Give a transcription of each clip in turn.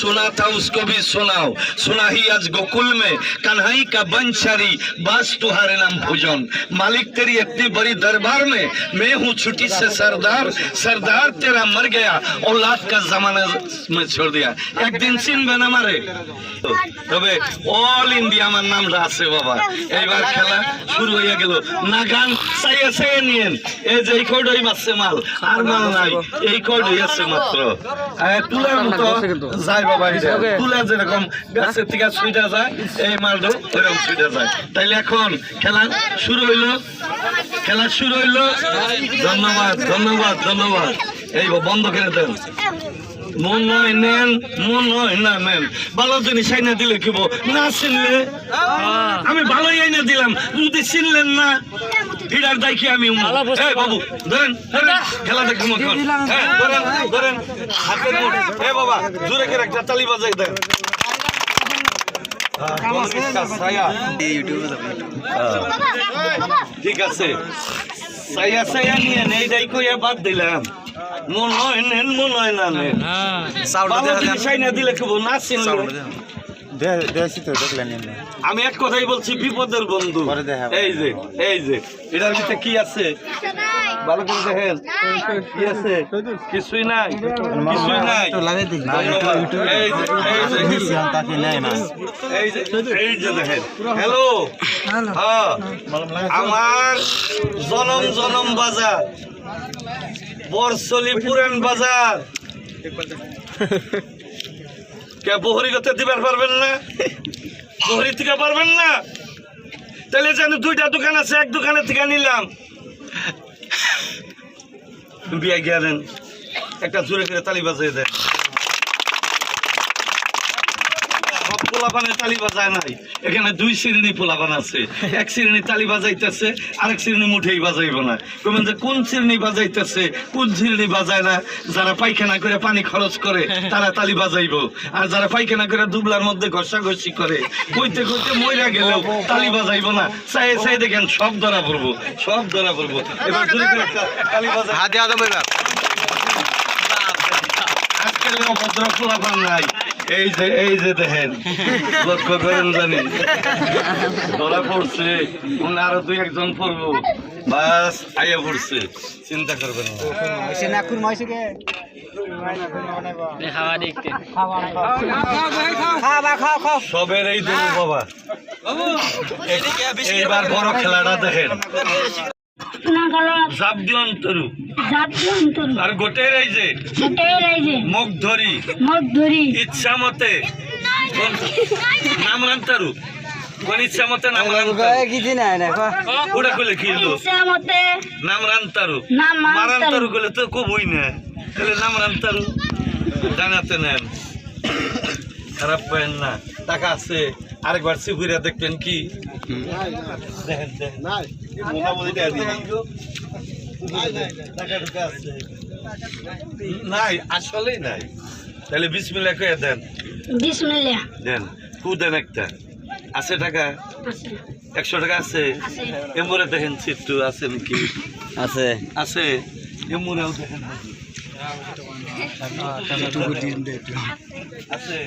सुना था उसको भी सुनाओ सुना ही आज गोकुल में कन्हई का बंशारी बस तुम्हारे नाम भुजन मालिक तेरी इतनी बड़ी दरबार में मैं हूँ छुट्टी से सरदार सरदार तेरा मर गया औलाद का जमाना में छोड़ दिया एक दिन सिन बना मारे তবে অল ইন্ডিয়া আমার নাম রাসে বাবা এইবার খেলা শুরু হয়ে গেল নাগান সাইয়া সাইয়া নিয়েন এই যে এই কোডই মারছে মাল আর মাল নাই এই কোড হইছে মাত্র তুলার মতো যায় বাবা তুলা যেরকম গাছের থেকে ছুঁটা যায় এই মালটা এরকম ছুঁটা যায় তাইলে এখন খেলা শুরু হইলো ধন্যবাদ ধন্যবাদ ধন্যবাদ এই বন্ধ করে দেন মন নয় নেন মন নয় না নেন ভালো জিনিস আইনা দিলে কিব না চিনলে আমি ভালোই আইনা দিলাম যদি চিনলেন না ভিড়ার দেখি আমি বাবু ধরেন খেলা দেখুন ধরেন হাতের মুঠ বাবা জোরে করে একটা তালি বাজাই দেন ঠিক আছে সাইয়া সাইয়া নিয়ে এইটাই কইয়া বাদ দিলাম মন হয় নেন মন হয় না নেন সাইনা দিলে কেব না চিনলে আমি এক কথাই বলছি বিপদের বন্ধু এই যে এটার ভিতরে কি আছে ভালো করে দেখেন কি আছে কিছুই নাই এই যে দেখেন হ্যালো আমার জনম বাজার বরসলি পুরান বাজার কে বহরি করতে দিবার পারবেন না বহরি থেকে পারবেন না তাহলে যেন দুইটা দোকান আছে এক দোকানের থেকে নিলাম বিয়া গেলেন একটা জোরে করে তালি বাজাই দেন পোলাপানের তালি বাজায় নাই এখানে দুই শ্রেণী পোলাপান আছে এক শ্রেণী তালি বাজাইতেছে আরেক শ্রেণী মুঠেই বাজাইব না কমেন যে কোন শ্রেণী বাজাইতেছে কোন শ্রেণী বাজায় না যারা পায়খানা করে পানি খরচ করে তারা তালি বাজাইব আর যারা পায়খানা করে দুবলার মধ্যে ঘষাঘষি করে কইতে কইতে মইরা গেলেও তালি বাজাইব না চাই দেখেন সব ধরা পড়বো এবার তালি বাজাই হাতে আজকাল অভদ্র পোলাপান নাই এই যে দেখেন লক্ষ্য করেন জানি ধরা পড়ছে আরো দুই একজন পড়বো বাস আইয়া পড়ছে চিন্তা করবেন সবের এই দেবো বাবা এইবার বড় খেলাটা দেখেন আর গোটের এই যে মুখ ধরি ইচ্ছা মতে নাম রান্তারু কোন ইচ্ছা মতে নাম ওটা কইলে কি নাম রান্তারু মারান্তারু কইলে তো কবই না তাহলে নাম রান্তারু জানাতে নেন খারাপ পেন না টাকা আছে আরেকবার সিফুরিয়া দেখবেন কি নাই আসলেই নাই তাহলে বিসমিল্লাহ কইয়া দেন দেন কু দেন একটা আছে টাকা 100 টাকা আছে এমরে দেখেন চিত্তু আছে নাকি আছে এমরেও দেখেন আছে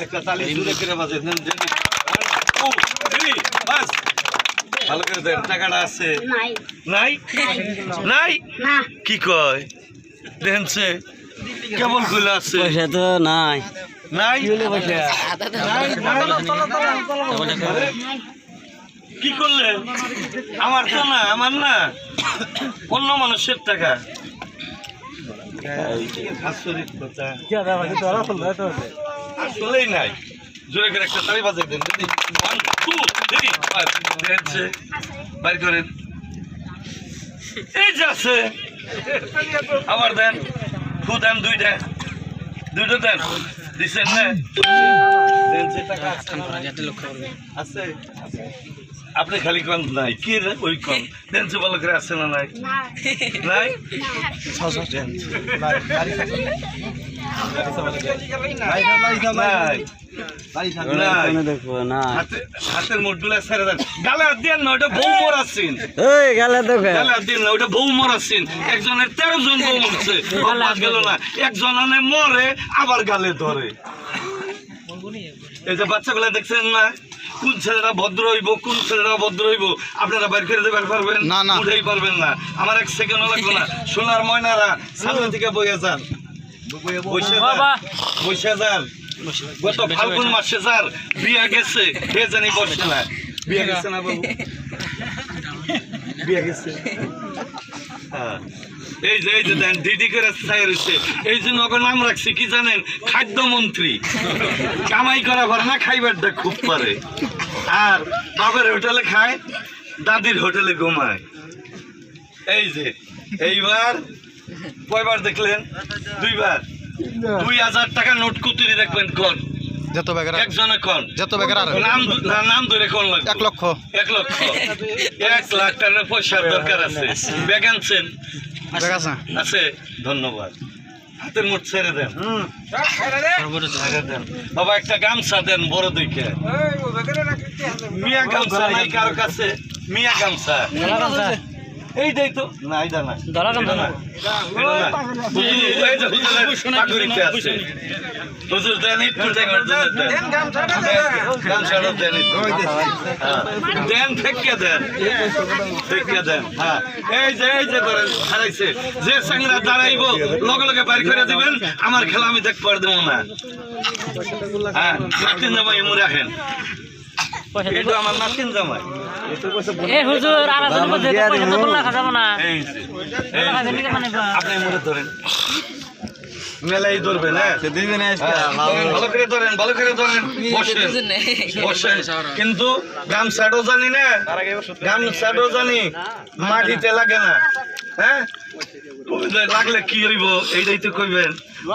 একটা তালি জুড়ে করে বাজে বাস ভালো করে দেন টাকাটা আছে নাই কি কয় দেখছে কেমন খুলে আছে পয়সা তো নাই কি করলেন আমার তো না আমার না অন্য মানুষের টাকা আসলেই নাই জোরে করে একটা তালি বাজাই দেন দিদি 1 2 3 বাইর করেন এই যে আছে আবার দেন ফু দেন দুইটা দেন দিচ্ছেন না দেন যে টাকা আছে আপনি খালি কম নাই কি ওই কম দেন যে ভালো করে আছে না নাই হাতের মোটগুলা ছেড়ে দেন গালে হাত দিয়ে না ওটা বউ মরাচ্ছেন গালে হাত দিয়ে না ওটা বউ মরাচ্ছেন একজনের 13 জন বউ মরছে গেল না একজন মরে আবার গালে ধরে এই যে বাচ্চাগুলা দেখছেন না, কোন ছেলেরা ভদ্র হইব কোন ছেলেরা অভদ্র হইব আপনারা বাইর করে দেবার পারবেন না, না। উঠেই পারবেন না। আমার এক সেকেন্ডও লাগবে না। সোনার ময়নারা সামনে থেকে বইয়া যান, বসে যান। গত ফাল্গুন মাসে যার বিয়া গেছে কে জানি বসে না। বিয়া গেছে না বাবু? বিয়া গেছে। হ্যাঁ, এই যে দেন দিদি করে চাই রয়েছে। এই জন্য ওকে নাম রাখছি কি জানেন? খাদ্যমন্ত্রী। কামাই করা পারে না, খাইবারটা খুব পারে। আর বাবার হোটেলে খায়, দাদির হোটেলে ঘুমায়। এই যে এইবার কয়বার দেখলেন? দুইবার। 2000 টাকা নোট কুতুরি দেখবেন কোন যত বেগার একজনে কোন যত বেগার আর নাম ধরে কোন লাগবে? 1 লক্ষ 1 লক্ষ 1 লাখ টাকার পয়সার দরকার আছে। ব্যাগ আনছেন? বেগ আছে আছে। ধন্যবাদ। হাতের মুঠ ছেড়ে দেন। ছেড়ে দেন বাবা। একটা গামছা দেন বড় দেখে। মিয়া গামছা নাই কারো কাছে? মিয়া গামছা এইটাই তো না, এইটা না, এটা না। হুজুর দেন একটু দেন ফেঁকে দেন ফেঁকে দেন। হ্যাঁ, এই যে ধরেন হারাইছে যে সাংরা দাঁড়াইব লগে লগে বাড়ি করে দিবেন। আমার খেলা আমি দেখতে পার দেবো না। হ্যাঁ, নাতিন জামাই এমন রাখেন। এটা আমার নাতিন জামাই। হুজুর আর এই আপনি মনে ধরেন মেলাই ধরবেন। হ্যাঁ, ভালো করে ধরেন, ভালো করে ধরেন। বসেন বসেন। কিন্তু গামছাটাও জানি না, গামছাটাও জানি মাটিতে লাগে না। হ্যাঁ, লাগলে কি হইব এইটাই তো কইবেন।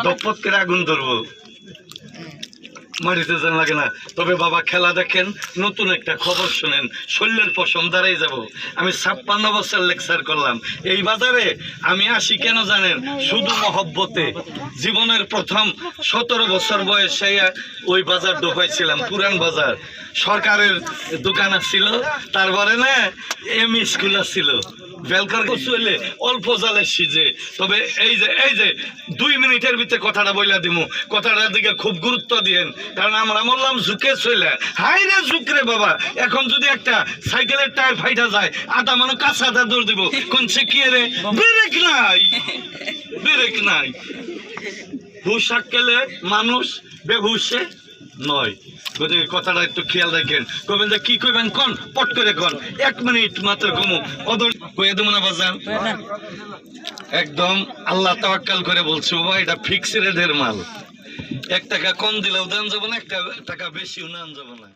দপত করে আগুন ধরবো, মাটিতে যেন লাগে না। তবে বাবা খেলা দেখেন, নতুন একটা খবর শুনেন, শরীরের পশম দাঁড়াই যাব। আমি 56 বছর লেকচার করলাম এই বাজারে। আমি আসি কেন জানেন? শুধু মহব্বতে। জীবনের প্রথম 17 বছর বয়সে ওই বাজার ঢোকাইছিলাম, পুরান বাজার। সরকারের দোকান ছিল, তারপরে না এমই স্কুল ছিল। বেলকার চলে অল্প জালে সিজে। তবে এই যে 2 মিনিটের ভিতরে কথাটা বইলা দিমু। কথাটার দিকে খুব গুরুত্ব দিয়েন, কারণ আমরা বললাম ঝুঁকে চলে। হাই রে ঝুঁকরে বাবা, এখন যদি একটা সাইকেলের টায়ার ফাইটা যায়, আধা মানে কাঁচা আধা দৌড় দিব। কোন সে কি রে? ব্রেক নাই, ব্রেক নাই। হুশ আক্কেলে মানুষ বেহুশে নয়। গতিকে কথাটা একটু খেয়াল রাখেন। কবেন যে কি কইবেন কোন পট করে কোন। 1 মিনিট মাত্র কমু অদর কইয়া দেবো না বাজার। একদম আল্লাহ তাওয়াক্কাল করে বলছি বাবা, এটা ফিক্স রেটের মাল। 1 টাকা কম দিলেও দাম যাবো না, 1 টাকা বেশিও না যাবো না।